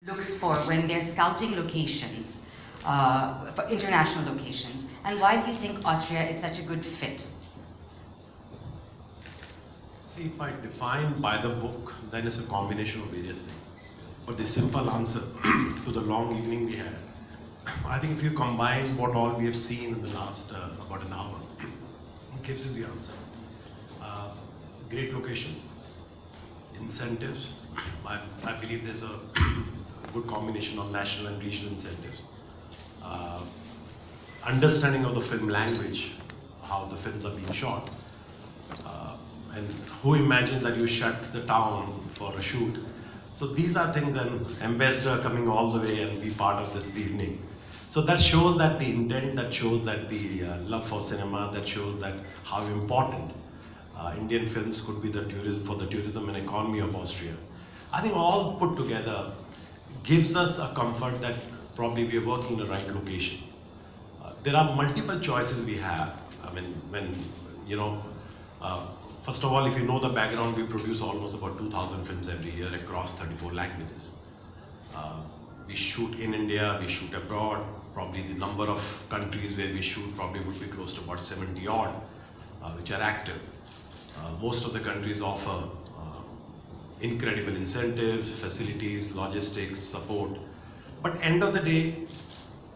looks for when they're scouting locations, for international locations, and why do you think Austria is such a good fit? See, if I define by the book, then it's a combination of various things. But the simple answer to the long evening we had, I think if you combine what all we have seen in the last about an hour, it gives you the answer. Great locations, incentives. I believe there's a good combination of national and regional incentives. Understanding of the film language, how the films are being shot. And who imagined that you shut the town for a shoot? So these are things, and ambassador coming all the way and be part of this evening. So that shows that the intent, that shows that the love for cinema, that shows that how important Indian films could be for the tourism and economy of Austria. I think all put together gives us a comfort that probably we are working in the right location. There are multiple choices we have. I mean, when, first of all, if you know the background, we produce almost about 2,000 films every year across 34 languages. We shoot in India, we shoot abroad. Probably the number of countries where we shoot probably would be close to about 70 odd, which are active. Most of the countries offer incredible incentives, facilities, logistics, support. But end of the day,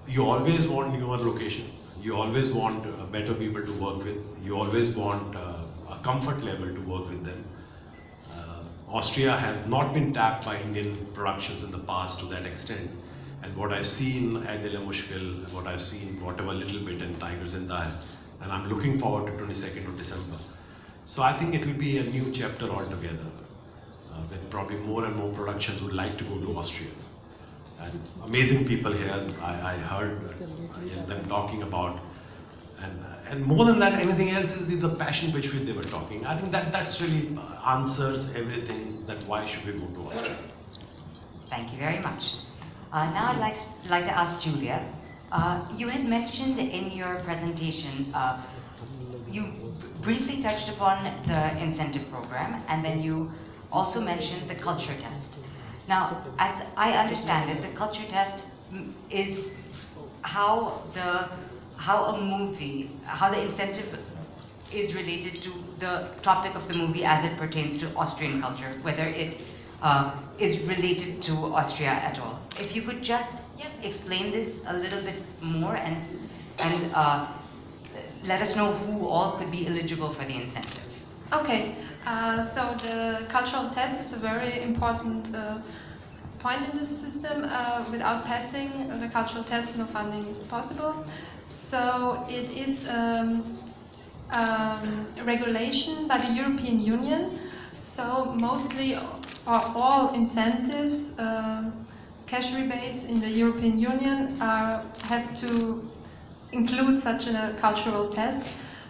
you always want newer locations. You always want better people to work with. You always want a comfort level to work with them. Austria has not been tapped by Indian productions in the past to that extent. And what I've seen Aidil Mushkil, what I've seen whatever little bit in Tiger Zinda, and I'm looking forward to 22nd of December. So I think it will be a new chapter altogether, with probably more and more productions would like to go to Austria. And amazing people here, I heard them talking about, and more than that, anything else is the passion which they were talking. I think that's really answers everything that why should we go to Austria. Thank you very much. Now I'd like to ask Julia. You had mentioned in your presentation, you briefly touched upon the incentive program, and then you also mentioned the culture test. Now, as I understand it, the culture test is how the incentive is related to the topic of the movie as it pertains to Austrian culture, whether it is related to Austria at all. If you could just explain this a little bit more and let us know who all could be eligible for the incentive. Okay, so the cultural test is a very important point in this system. Without passing the cultural test, no funding is possible. So it is a regulation by the European Union. So mostly all incentives, cash rebates in the European Union have to include such a cultural test.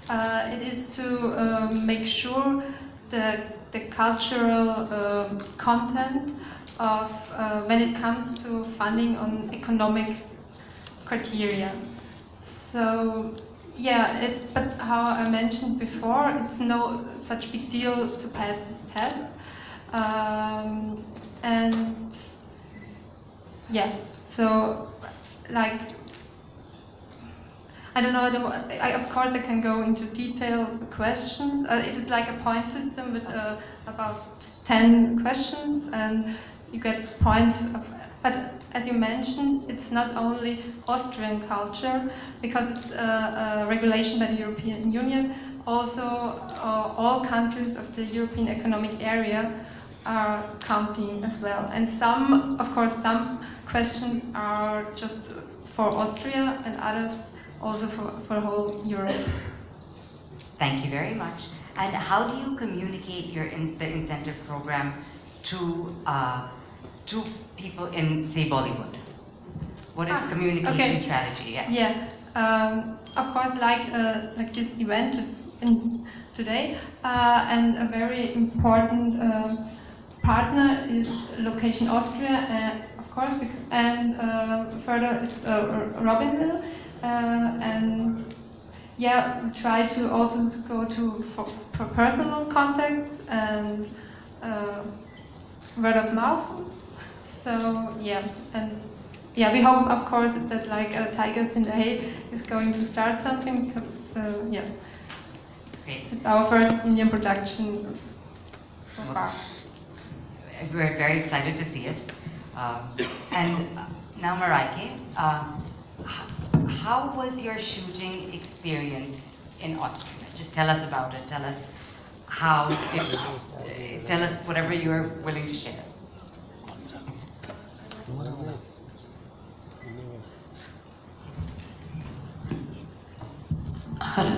It is to make sure the cultural content of when it comes to funding on economic criteria. So yeah, but how I mentioned before, it's no such big deal to pass this test. And yeah, so like, I don't know, of course I can go into detailed questions. It is like a point system with about 10 questions, and you get points. But as you mentioned, it's not only Austrian culture, because it's a regulation by the European Union. Also, all countries of the European Economic Area are counting as well. And some, of course, some questions are just for Austria, and others also for whole Europe. Thank you very much. And how do you communicate the incentive program to people in, say, Bollywood? What is the communication strategy? Of course, like this event today, and a very important partner is Location Austria, of course, and further it's Robinville. And yeah, we try to also go for personal contacts and word of mouth. So yeah, and yeah, we hope, of course, that like Tigers in the Hay is going to start something, because it's yeah, it's our first Indian production so far. We're very excited to see it. And now, Mareike, how was your shooting experience in Austria? Just tell us about it. Tell us how it's. Tell us whatever you're willing to share. Hello.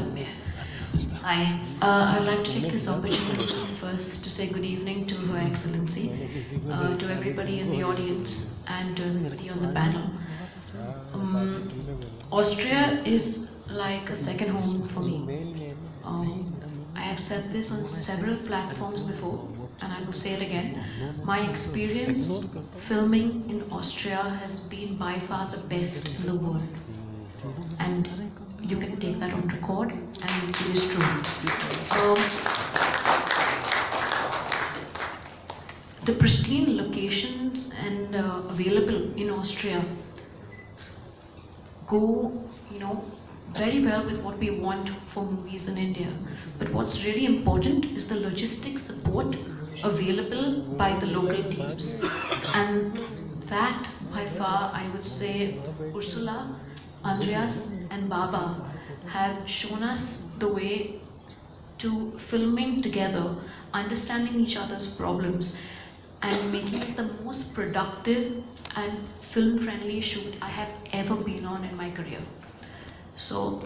Hi. I'd like to take this opportunity first to say good evening to Her Excellency, to everybody in the audience, and to everybody on the panel. Austria is like a second home for me. I have said this on several platforms before, and I will say it again. My experience filming in Austria has been by far the best in the world. And you can take that on record, and it is true. The pristine locations and available in Austria go, very well with what we want for movies in India. But what's really important is the logistic support available by the local teams. And that, by far, I would say, Ursula, Andreas and Baba have shown us the way to filming together, understanding each other's problems, and making it the most productive and film-friendly shoot I have ever been on in my career. So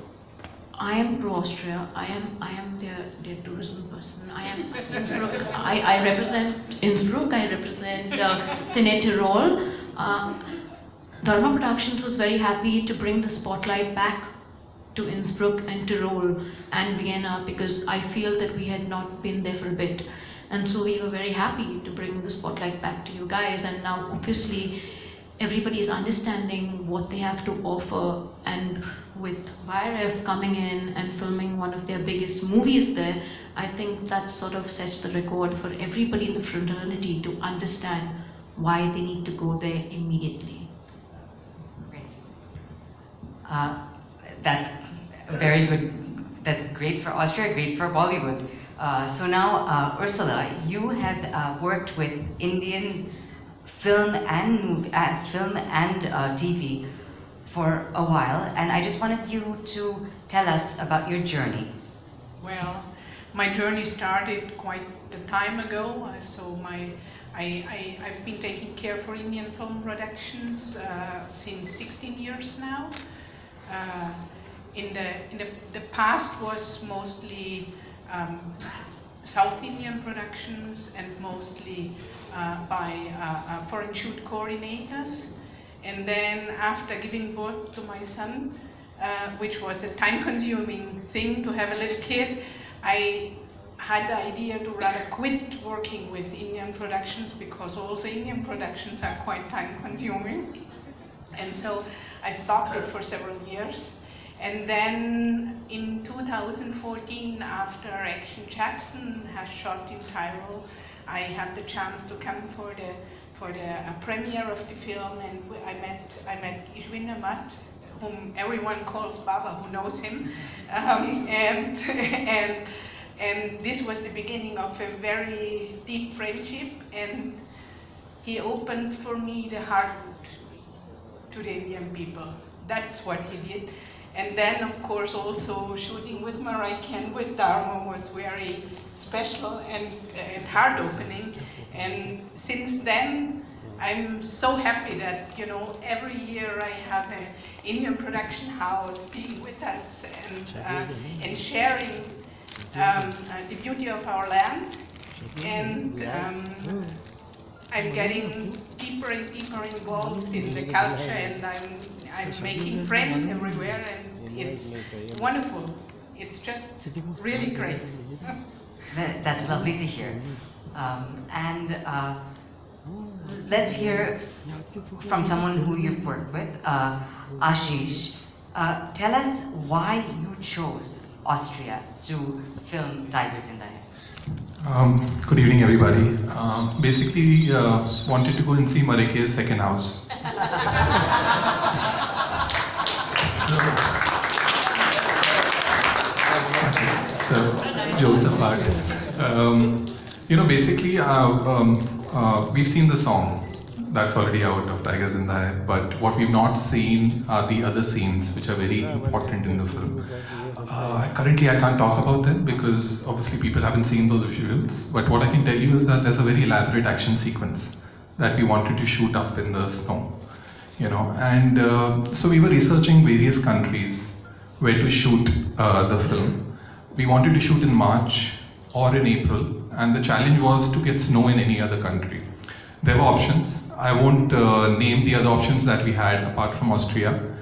I am pro-Austria. I am their tourism person. I am Innsbruck. I represent Innsbruck. I represent Cine Tirol. Dharma Productions was very happy to bring the spotlight back to Innsbruck and Tirol and Vienna, because I feel that we had not been there for a bit. And so we were very happy to bring the spotlight back to you guys. And now obviously everybody is understanding what they have to offer, and with YRF coming in and filming one of their biggest movies there, I think that sort of sets the record for everybody in the fraternity to understand why they need to go there immediately. Great. That's very good. That's great for Austria, great for Bollywood. So now, Ursula, you have worked with Indian film and TV for a while, and I just wanted you to tell us about your journey. Well, my journey started quite a time ago. I've been taking care for Indian film productions since 16 years now. In the past was mostly South Indian productions, and mostly by foreign shoot coordinators. And then after giving birth to my son, which was a time-consuming thing to have a little kid, I had the idea to rather quit working with Indian productions, because also Indian productions are quite time-consuming. And so I stopped it for several years. And then in 2014, after Action Jackson has shot in Tyrol, I had the chance to come for the premiere of the film, and I met Ishvinder Maddh, whom everyone calls Baba, who knows him, and this was the beginning of a very deep friendship, and he opened for me the heart to the Indian people. That's what he did. And then, of course, also shooting with Mareike and with Dharma was very special and heart-opening. And since then, I'm so happy that, every year I have an Indian production house being with us and sharing the beauty of our land. And I'm getting deeper and deeper involved in the culture, and I'm making friends everywhere, and it's wonderful. It's just really great. That's lovely to hear. Let's hear from someone who you've worked with, Ashish. Tell us why you chose Austria to film Tigers in the Head? Good evening, everybody. Basically, wanted to go and see Marike's second house. So jokes apart. Basically, we've seen the song that's already out of Tigers in the Head, but what we've not seen are the other scenes which are very important in the film. Currently, I can't talk about them because obviously people haven't seen those visuals, but what I can tell you is that there's a very elaborate action sequence that we wanted to shoot up in the snow. So we were researching various countries where to shoot the film. We wanted to shoot in March or in April, and the challenge was to get snow in any other country. There were options. I won't name the other options that we had apart from Austria.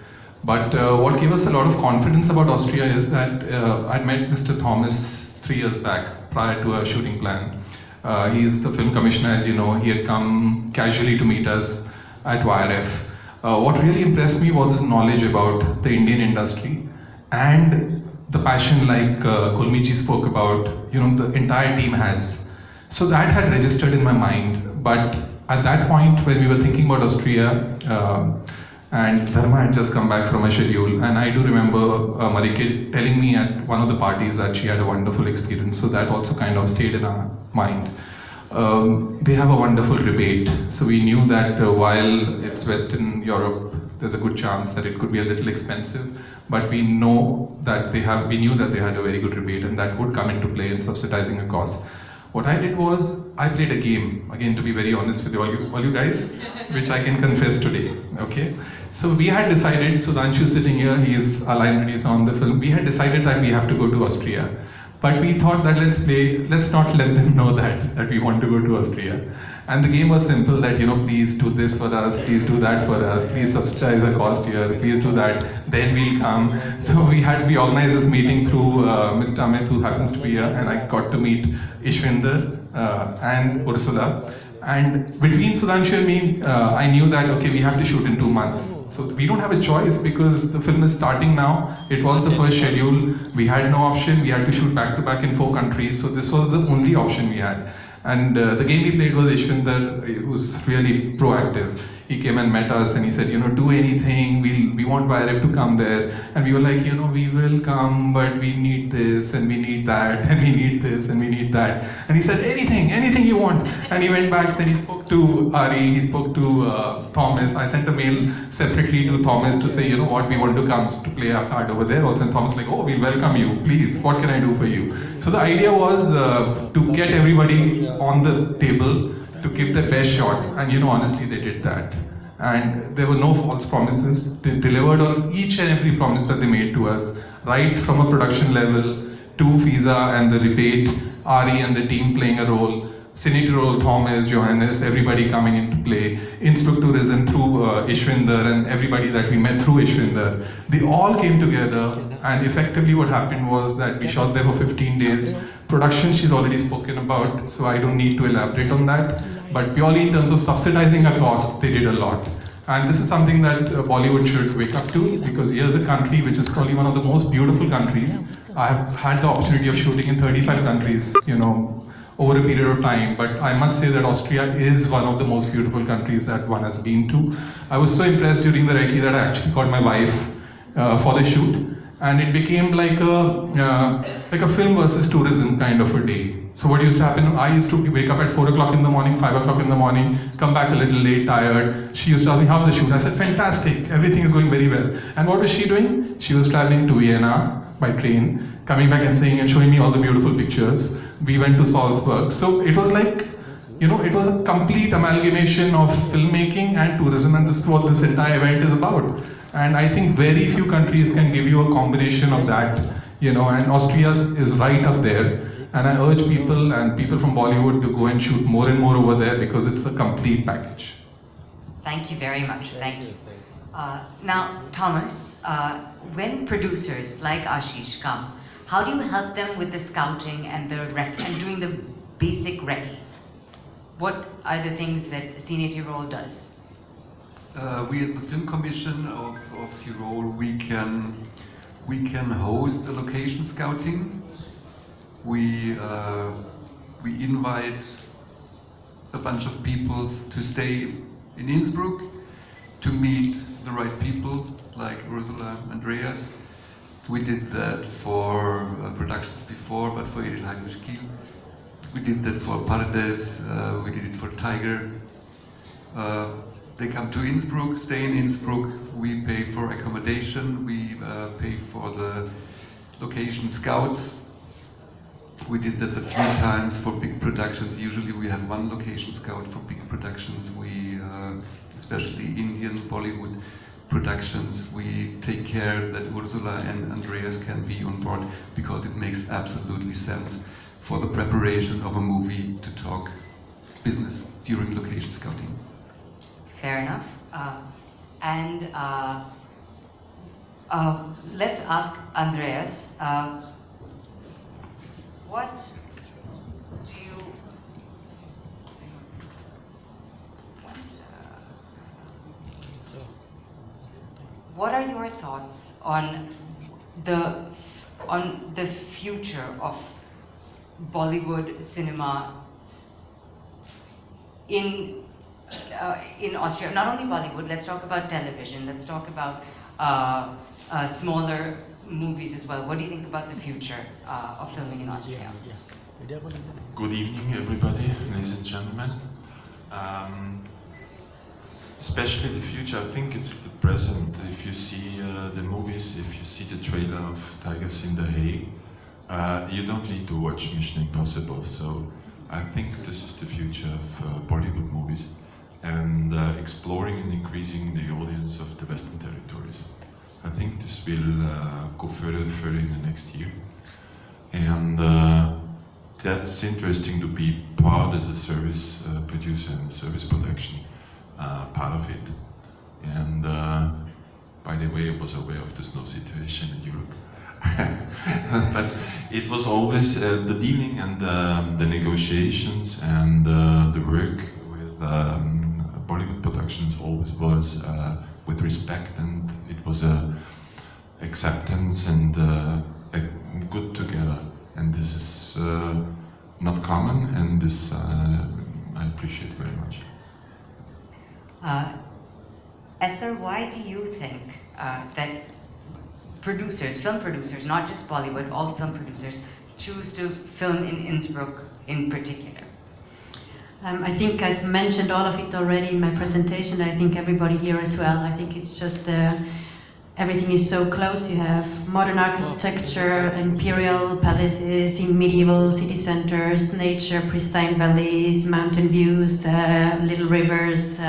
But what gave us a lot of confidence about Austria is that I'd met Mr. Thomas 3 years back prior to our shooting plan. He's the film commissioner, as you know. He had come casually to meet us at YRF. What really impressed me was his knowledge about the Indian industry and the passion, like Kulmiji spoke about, the entire team has. So that had registered in my mind. But at that point, when we were thinking about Austria, and Dharma had just come back from a schedule, and I do remember Marike telling me at one of the parties that she had a wonderful experience, so that also kind of stayed in our mind. They have a wonderful rebate, so we knew that while it's Western Europe, there's a good chance that it could be a little expensive, but we knew that they had a very good rebate, and that would come into play in subsidizing a cost. What I did was, I played a game, again to be very honest with all you guys, which I can confess today, okay? So we had decided, Sudhanshu sitting here, he's a line producer on the film, we had decided that we have to go to Austria. But we thought that let's not let them know that we want to go to Austria. And the game was simple that, please do this for us, please do that for us, please subsidize a cost here, please do that, then we'll come. So we organized this meeting through Mr. Amit, who happens to be here, and I got to meet Ishvinder and Ursula. And between Sudhanshu and me, I knew that, okay, we have to shoot in 2 months. So we don't have a choice because the film is starting now. It was the first schedule. We had no option. We had to shoot back to back in 4 countries. So this was the only option we had. And the game we played was Ishvinder, who was really proactive. He came and met us and he said, do anything, we want YRF to come there. And we were like, we will come, but we need this and we need that and we need this and we need that. And he said, anything you want. And he went back, then he spoke to Ari, he spoke to Thomas. I sent a mail separately to Thomas to say, what, we want to come to play our card over there also. And Thomas like, oh, we welcome you, please, what can I do for you? So the idea was to get everybody on the table, to give their best shot, and honestly they did that. And there were no false promises. They delivered on each and every promise that they made to us, right from a production level to visa and the rebate, Ari and the team playing a role, Cine Tirol, Thomas, Johannes, everybody coming into play, Innsbruck Tourism through Ishvinder and everybody that we met through Ishvinder. They all came together, and effectively what happened was that we shot there for 15 days. Production she's already spoken about, so I don't need to elaborate on that. But purely in terms of subsidizing a cost, they did a lot. And this is something that Bollywood should wake up to, because here's a country which is probably one of the most beautiful countries. I've had the opportunity of shooting in 35 countries, over a period of time, but I must say that Austria is one of the most beautiful countries that one has been to. I was so impressed during the recce that I actually got my wife for the shoot. And it became like a film versus tourism kind of a day. So what used to happen, I used to wake up at 4 o'clock in the morning, 5 o'clock in the morning, come back a little late, tired. She used to ask me, how was the shoot? I said, fantastic, everything is going very well. And what was she doing? She was traveling to Vienna by train, coming back and saying and showing me all the beautiful pictures. We went to Salzburg. So it was like, it was a complete amalgamation of filmmaking and tourism, and this is what this entire event is about. And I think very few countries can give you a combination of that, and Austria is right up there. And I urge people and people from Bollywood to go and shoot more and more over there because it's a complete package. Thank you very much. Thank you. Now, Thomas, when producers like Ashish come, how do you help them with the scouting and doing the basic recce? What are the things that Cine Tirol does? We as the Film Commission of Tirol, we can We can host a location scouting. We invite a bunch of people to stay in Innsbruck to meet the right people like Ursula, Andreas. We did that for productions before, but for Edelheim Kiel. We did that for Pardes, we did it for Tiger. They come to Innsbruck, stay in Innsbruck, we pay for accommodation, we pay for the location scouts. We did that a few times for big productions. Usually we have one location scout for big productions. We, especially Indian Bollywood productions, we take care that Ursula and Andreas can be on board because it makes absolutely sense for the preparation of a movie to talk business during location scouting. Fair enough. Let's ask Andreas. What are your thoughts on the future of Bollywood cinema in Austria? Not only Bollywood. Let's talk about television. Let's talk about smaller movies as well. What do you think about the future of filming in Austria? Good evening, everybody, ladies and gentlemen. Especially the future, I think it's the present. If you see the movies, if you see the trailer of Tigers in the Hague, you don't need to watch Mission Impossible. So I think this is the future of Bollywood movies and exploring and increasing the audience of the Western territories. I think this will go further in the next year. And that's interesting to be part as a service producer and service production. Part of it. And by the way, I was aware of the snow situation in Europe. But it was always the dealing and the negotiations and the work with Bollywood productions always was with respect, and it was a acceptance and a good together. And this is not common, and this I appreciate very much. Esther, why do you think that producers, film producers, not just Bollywood, all film producers, choose to film in Innsbruck in particular? I think I've mentioned all of it already in my presentation. I think everybody here as well. I think it's just everything is so close. You have modern architecture, imperial palaces in medieval city centers, nature, pristine valleys, mountain views, little rivers,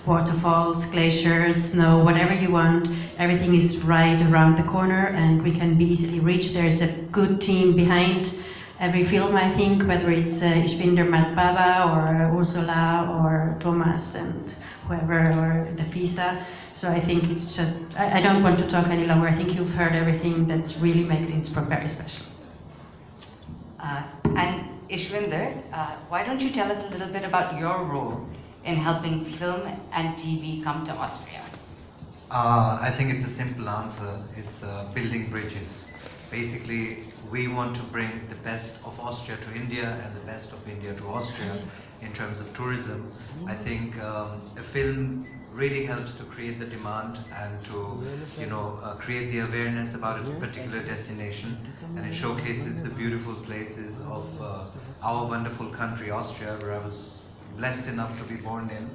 waterfalls, glaciers, snow, whatever you want. Everything is right around the corner and we can be easily reached. There's a good team behind every film, I think, whether it's Ishvinder Maddh or Ursula or Thomas and whoever, or the FISA. So I think it's just, I don't want to talk any longer. I think you've heard everything that really makes Innsbruck very special. And Ishvinder, why don't you tell us a little bit about your role in helping film and TV come to Austria? I think it's a simple answer. It's building bridges. Basically, we want to bring the best of Austria to India and the best of India to Austria in terms of tourism. I think a film really helps to create the demand and to, create the awareness about a particular destination, and it showcases the beautiful places of our wonderful country, Austria, where I was blessed enough to be born in.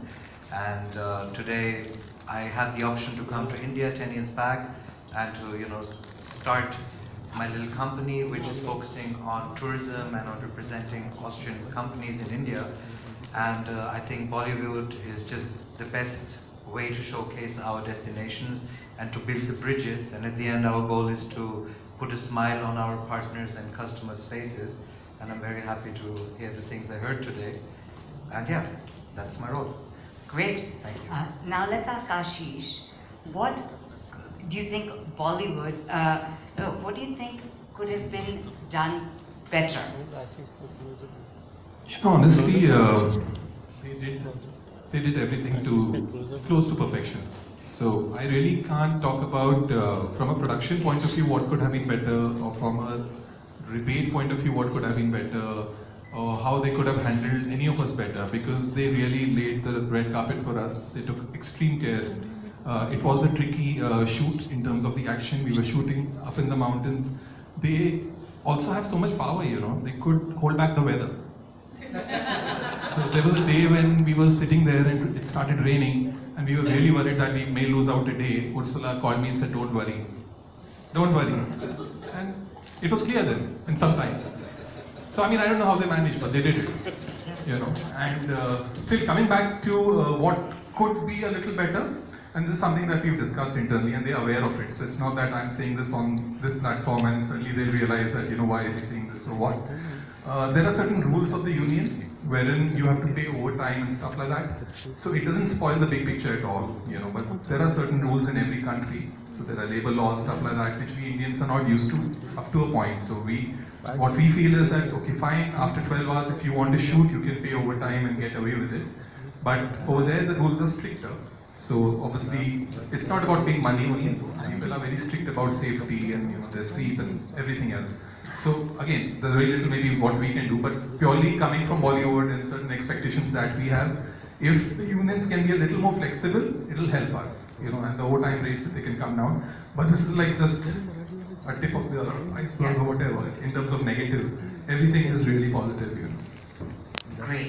And today I had the option to come to India 10 years back and to, start my little company, which is focusing on tourism and on representing Austrian companies in India. And I think Bollywood is just the best way to showcase our destinations and to build the bridges. And at the end, our goal is to put a smile on our partners and customers' faces. And I'm very happy to hear the things I heard today. And yeah, that's my role. Great. Thank you. Now let's ask Ashish, what do you think Bollywood, what do you think could have been done better? Honestly, they did everything close to perfection. So I really can't talk about, from a production point of view, what could have been better, or from a rebate point of view, what could have been better, or how they could have handled any of us better, because they really laid the red carpet for us. They took extreme care. It was a tricky shoot in terms of the action. We were shooting up in the mountains. They also have so much power, you know, they could hold back the weather. So there was a day when we were sitting there and it started raining, and we were really worried that we may lose out a day. Ursula called me and said, "Don't worry, don't worry." And it was clear then, in some time. So I mean, I don't know how they managed, but they did it, you know. And still coming back to what could be a little better, and this is something that we've discussed internally, and they're aware of it. So it's not that I'm saying this on this platform and suddenly they'll realize that, you know, why is he saying this or what. There are certain rules of the union wherein you have to pay overtime and stuff like that. So it doesn't spoil the big picture at all, you know, but there are certain rules in every country. So there are labor laws, stuff like that, which we Indians are not used to up to a point. So what we feel is that, okay, fine, after 12 hours, if you want to shoot, you can pay overtime and get away with it. But over there, the rules are stricter. So obviously, it's not about paying money only. People are very strict about safety and, you know, their sleep and everything else. So again, there's very little maybe what we can do, but purely coming from Bollywood and certain expectations that we have, if the unions can be a little more flexible, it'll help us, you know, and the overtime rates, if they can come down. But this is like just a tip of the iceberg or whatever. In terms of negative, everything is really positive, you know. Great.